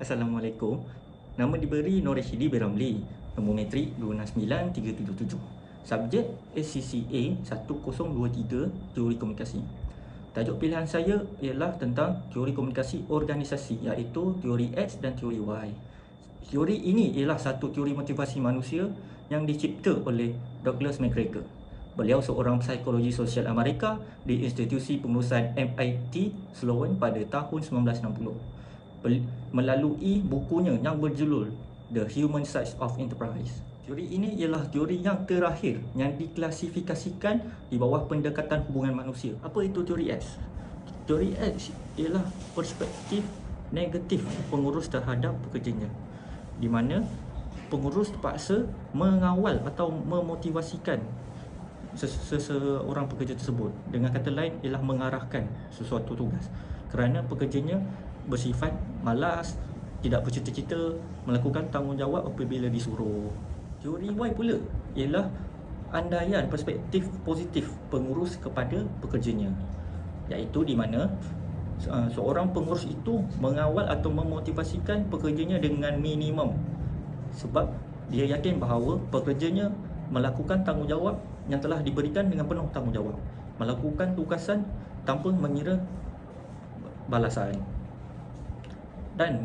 Assalamualaikum. Nama diberi Nur Rashidi bin Ramli. Nombor metrik 269377. Subjek SCCA 1023 Teori Komunikasi. Tajuk pilihan saya ialah tentang teori komunikasi organisasi, iaitu teori X dan teori Y. Teori ini ialah satu teori motivasi manusia yang dicipta oleh Douglas McGregor. Beliau seorang psikologi sosial Amerika di institusi pengurusan MIT Sloan pada tahun 1960. Melalui bukunya yang berjudul The Human Side of Enterprise. Teori ini ialah teori yang terakhir yang diklasifikasikan di bawah pendekatan hubungan manusia. Apa itu teori X? Teori X ialah perspektif negatif pengurus terhadap pekerjanya, di mana pengurus terpaksa mengawal atau memotivasikan seseorang pekerja tersebut. Dengan kata lain ialah mengarahkan sesuatu tugas, kerana pekerjanya bersifat malas, tidak bercita-cita, melakukan tanggungjawab apabila disuruh. Teori Y pula ialah andaian perspektif positif pengurus kepada pekerjanya, iaitu di mana seorang pengurus itu mengawal atau memotivasikan pekerjanya dengan minimum, sebab dia yakin bahawa pekerjanya melakukan tanggungjawab yang telah diberikan dengan penuh tanggungjawab, melakukan tugasan tanpa mengira balasan. Dan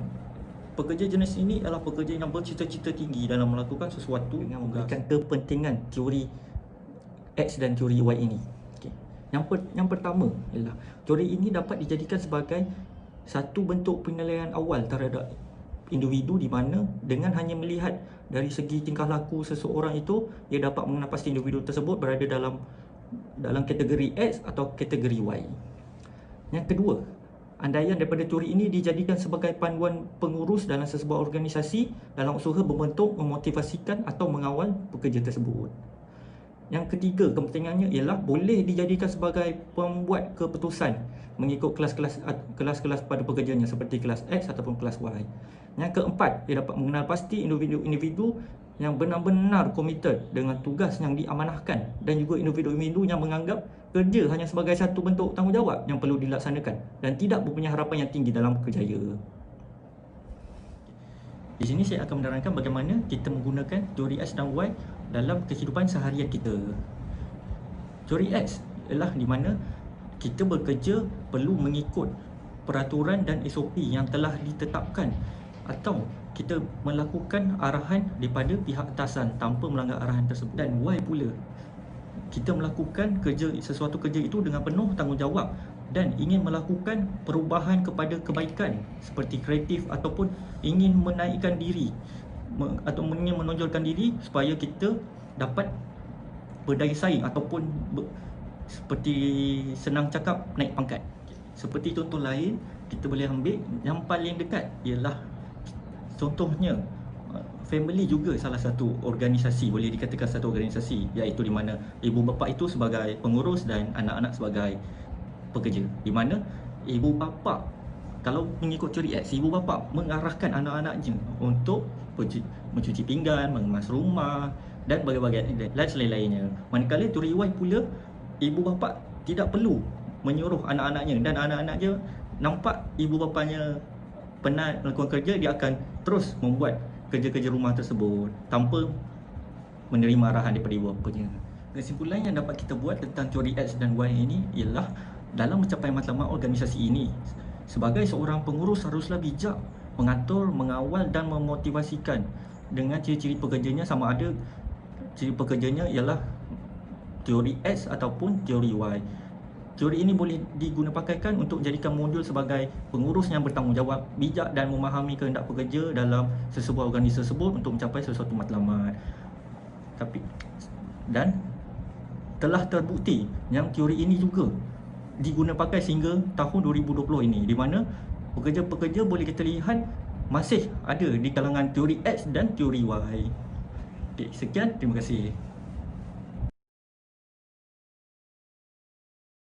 pekerja jenis ini adalah pekerja yang bercita-cita tinggi dalam melakukan sesuatu yang memberikan kepentingan teori X dan teori Y ini. Okay. Yang pertama ialah teori ini dapat dijadikan sebagai satu bentuk penilaian awal terhadap individu, di mana dengan hanya melihat dari segi tingkah laku seseorang itu, ia dapat mengenal pasti individu tersebut berada dalam kategori X atau kategori Y. Yang kedua, andaian daripada teori ini dijadikan sebagai panduan pengurus dalam sesebuah organisasi dalam usaha membentuk, memotivasikan atau mengawal pekerja tersebut. Yang ketiga, kepentingannya ialah boleh dijadikan sebagai pembuat keputusan mengikut kelas-kelas pada pekerjanya, seperti kelas X ataupun kelas Y. Yang keempat, ia dapat mengenal pasti individu-individu yang benar-benar komited dengan tugas yang diamanahkan, dan juga individu-individu yang menganggap kerja hanya sebagai satu bentuk tanggungjawab yang perlu dilaksanakan dan tidak mempunyai harapan yang tinggi dalam kerjaya. Di sini saya akan menerangkan bagaimana kita menggunakan teori X dan Y dalam kehidupan seharian kita. Teori X ialah di mana kita bekerja perlu mengikut peraturan dan SOP yang telah ditetapkan, atau kita melakukan arahan daripada pihak atasan tanpa melanggar arahan tersebut. Dan Y pula, kita melakukan sesuatu kerja itu dengan penuh tanggungjawab dan ingin melakukan perubahan kepada kebaikan, seperti kreatif ataupun ingin menaikkan diri atau ingin menonjolkan diri supaya kita dapat berdaya saing, ataupun seperti senang cakap, naik pangkat. Seperti contoh lain, kita boleh ambil yang paling dekat ialah contohnya family juga salah satu organisasi, boleh dikatakan satu organisasi, iaitu di mana ibu bapa itu sebagai pengurus dan anak-anak sebagai pekerja. Di mana ibu bapa, kalau mengikut teori X, ibu bapa mengarahkan anak-anaknya untuk mencuci pinggan, mengemas rumah dan berbagai lain selain-lainnya. Manakala teori Y pula, ibu bapa tidak perlu menyuruh anak-anaknya, dan anak-anaknya nampak ibu bapanya penat melakukan kerja, dia akan terus membuat kerja-kerja rumah tersebut tanpa menerima arahan daripada ibu bapanya. Kesimpulan yang dapat kita buat tentang teori X dan Y ini ialah, dalam mencapai matlamat organisasi ini, sebagai seorang pengurus haruslah bijak mengatur, mengawal dan memotivasikan dengan ciri-ciri pekerjanya, sama ada ciri pekerjanya ialah teori X ataupun teori Y. Teori ini boleh digunakan untuk jadikan modul sebagai pengurus yang bertanggungjawab, bijak dan memahami kehendak pekerja dalam sesebuah organisasi tersebut untuk mencapai sesuatu matlamat. Dan telah terbukti yang teori ini juga digunakan sehingga tahun 2020 ini, di mana pekerja-pekerja boleh kita lihat masih ada di kalangan teori X dan teori Y. Sekian, terima kasih.